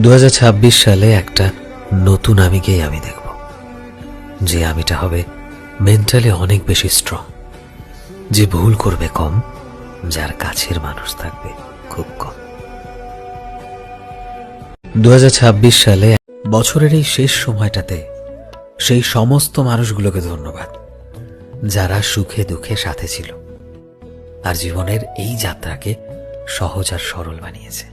2026 সালে একটা নতুন আমিকেই আমি দেখব, যে আমিটা হবে মেন্টালি অনেক বেশি স্ট্রং, যে ভুল করবে কম, যার কাছের মানুষ থাকবে খুব কম। 2026 সালে বছরের এই শেষ সময়টাতে সেই সমস্ত মানুষগুলোকে ধন্যবাদ যারা সুখে দুঃখে সাথে ছিল আর জীবনের এই যাত্রাকে সহজ আর সরল বানিয়েছে।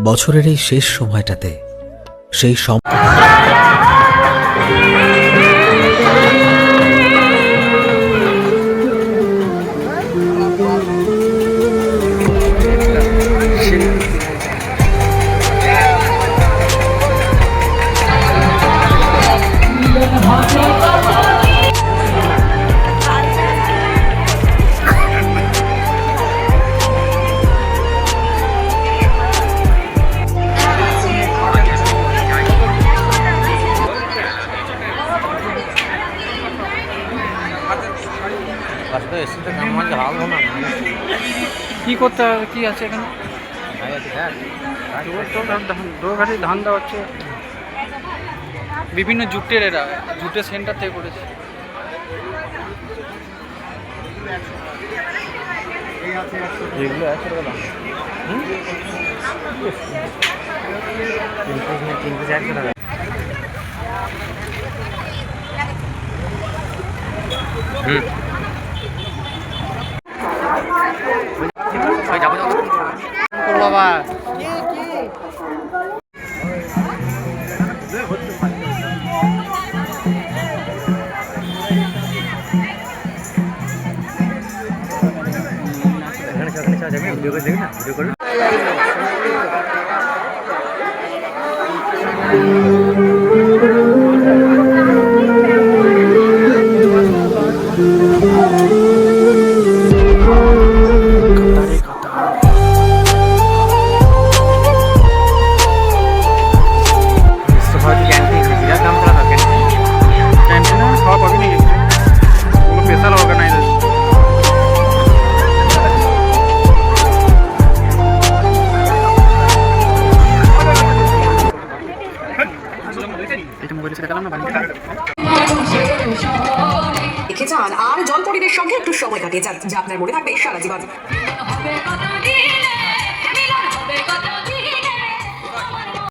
বছরের এই শেষ সময়টাতে সেই কি করতে হবে, কি আছে এখানে? দোকানে ধান দেওয়া হচ্ছে, বিভিন্ন জুটের, এরা জুটের সেন্টার থেকে করেছে। এগুলো 100 টাকা দাম। 3 পিস 100 টাকা। বাবা ভিডিও করে দেখি না, ভিডিও করে দেখে যান আর জলপরীদের সঙ্গে একটু সময় কাটিয়ে যান, যা আপনার মনে থাকবে সারা জীবন।